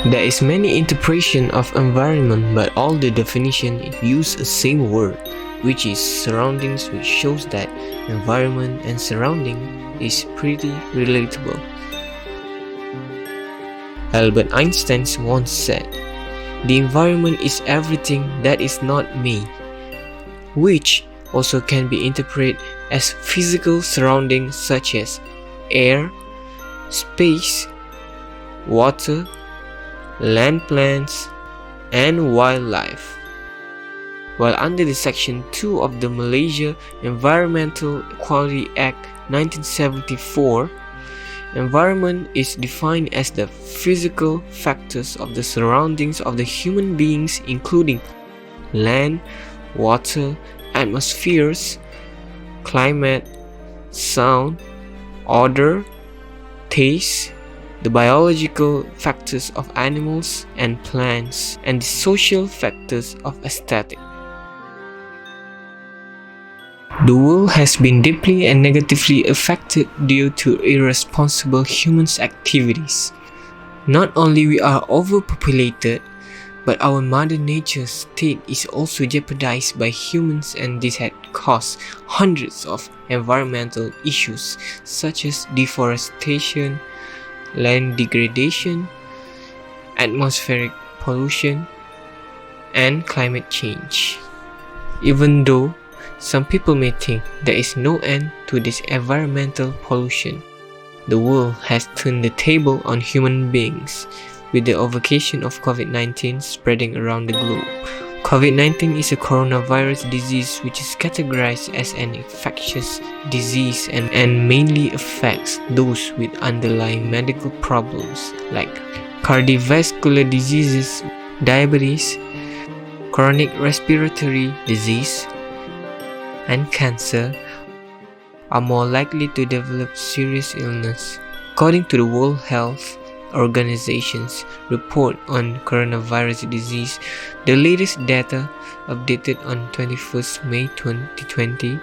There is many interpretation of environment, but all the definition use the same word, which is surroundings, which shows that environment and surrounding is pretty relatable. Albert Einstein once said, "The environment is everything that is not me," which also can be interpreted as physical surroundings such as air, space, water, land plants, and wildlife. While under the Section 2 of the Malaysia Environmental Equality Act 1974, environment is defined as the physical factors of the surroundings of the human beings, including land, water, atmospheres, climate, sound, odor, taste, the biological factors of animals and plants, and the social factors of aesthetic. The world has been deeply and negatively affected due to irresponsible human activities. Not only we are overpopulated, but our Mother Nature's state is also jeopardized by humans, and this had caused hundreds of environmental issues such as deforestation, land degradation, atmospheric pollution, and climate change. Even though some people may think there is no end to this environmental pollution, the world has turned the table on human beings with the overcation of COVID-19 spreading around the globe. COVID-19 is a coronavirus disease which is categorized as an infectious disease and mainly affects those with underlying medical problems like cardiovascular diseases, diabetes, chronic respiratory disease, and cancer are more likely to develop serious illness. According to the World Health Organization's report on coronavirus disease, the latest data updated on 21st May 2020,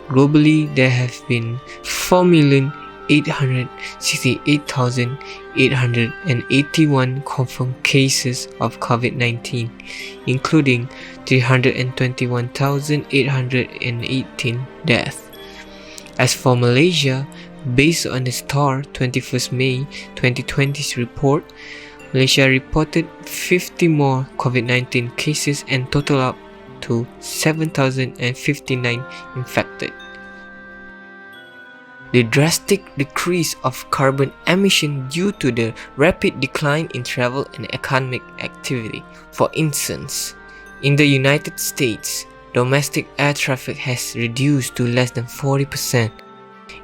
globally there have been 4,868,881 confirmed cases of COVID-19, including 321,818 deaths. As for Malaysia, based on the STAR 21st May 2020's report, Malaysia reported 50 more COVID-19 cases and total up to 7,059 infected. The drastic decrease of carbon emission due to the rapid decline in travel and economic activity. For instance, in the United States, domestic air traffic has reduced to less than 40%.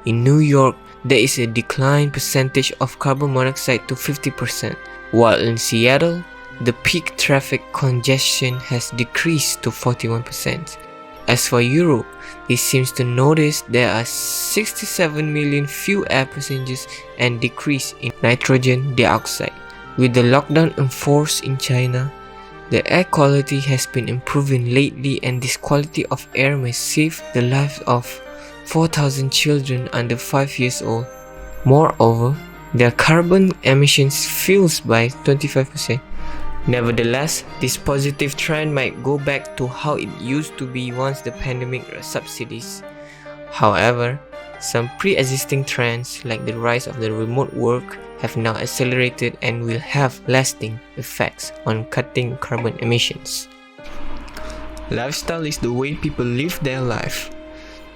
In New York, there is a decline percentage of carbon monoxide to 50%, while in Seattle, the peak traffic congestion has decreased to 41%. As for Europe, it seems to notice there are 67 million few air passengers and decrease in nitrogen dioxide. With the lockdown enforced in China, the air quality has been improving lately, and this quality of air may save the lives of 4,000 children under 5 years old. Moreover, their carbon emissions falls by 25%. Nevertheless, this positive trend might go back to how it used to be once the pandemic subsidies. However, some pre-existing trends like the rise of the remote work have now accelerated and will have lasting effects on cutting carbon emissions. Lifestyle is the way people live their life.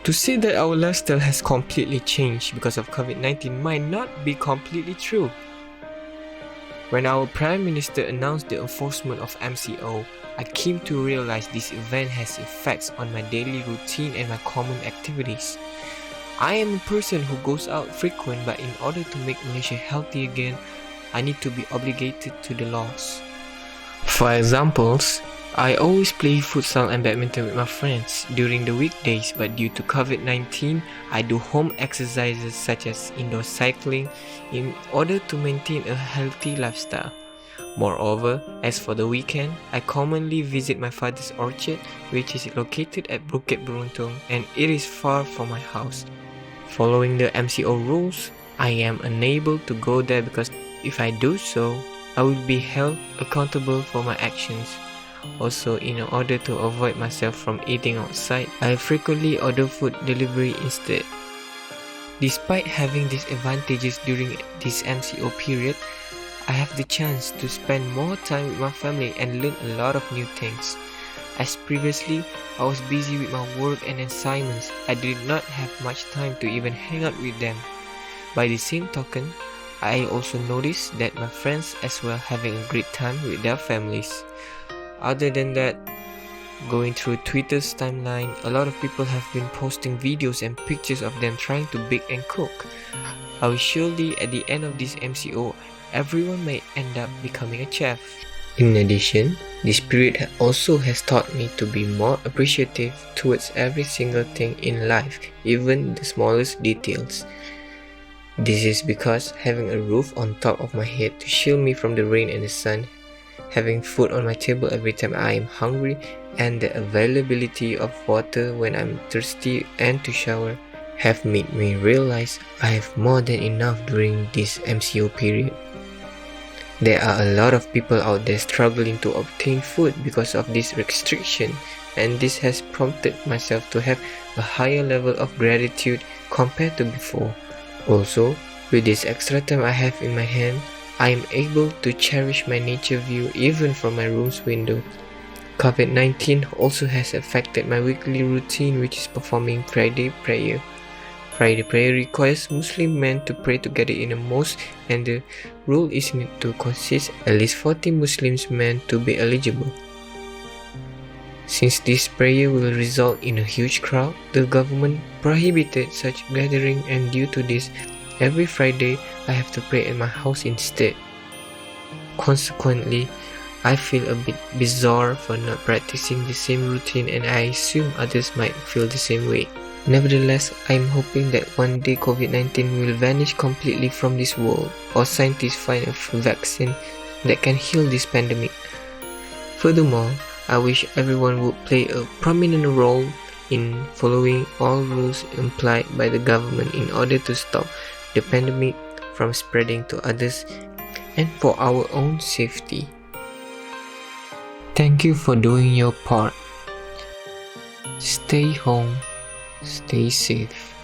To say that our lifestyle has completely changed because of COVID-19 might not be completely true. When our Prime Minister announced the enforcement of MCO, I came to realize this event has effects on my daily routine and my common activities. I am a person who goes out frequent, but in order to make Malaysia healthy again, I need to be obligated to the laws. For examples, I always play futsal and badminton with my friends during the weekdays, but due to COVID-19, I do home exercises such as indoor cycling in order to maintain a healthy lifestyle. Moreover, as for the weekend, I commonly visit my father's orchard, which is located at Bukit Beruntung, and it is far from my house. Following the MCO rules, I am unable to go there because if I do so, I will be held accountable for my actions. Also, in order to avoid myself from eating outside, I frequently order food delivery instead. Despite having these advantages during this MCO period, I have the chance to spend more time with my family and learn a lot of new things. As previously, I was busy with my work and assignments, I did not have much time to even hang out with them. By the same token, I also noticed that my friends as well having a great time with their families. Other than that, going through Twitter's timeline, a lot of people have been posting videos and pictures of them trying to bake and cook. I will surely at the end of this MCO, everyone may end up becoming a chef. In addition, this period also has taught me to be more appreciative towards every single thing in life, even the smallest details. This is because having a roof on top of my head to shield me from the rain and the sun, having food on my table every time I am hungry, and the availability of water when I'm thirsty and to shower have made me realize I have more than enough during this MCO period. There are a lot of people out there struggling to obtain food because of this restriction, and this has prompted myself to have a higher level of gratitude compared to before. Also, with this extra time I have in my hand, I am able to cherish my nature view even from my room's window. COVID-19 also has affected my weekly routine, which is performing Friday prayer. Friday prayer requires Muslim men to pray together in a mosque, and the rule is need to consist at least 40 Muslim men to be eligible. Since this prayer will result in a huge crowd, the government prohibited such gathering, and due to this, every Friday I have to pray at my house instead. Consequently, I feel a bit bizarre for not practicing the same routine, and I assume others might feel the same way. Nevertheless, I am hoping that one day COVID-19 will vanish completely from this world, or scientists find a vaccine that can heal this pandemic. Furthermore, I wish everyone would play a prominent role in following all rules implied by the government in order to stop the pandemic from spreading to others and for our own safety. Thank you for doing your part. Stay home, stay safe.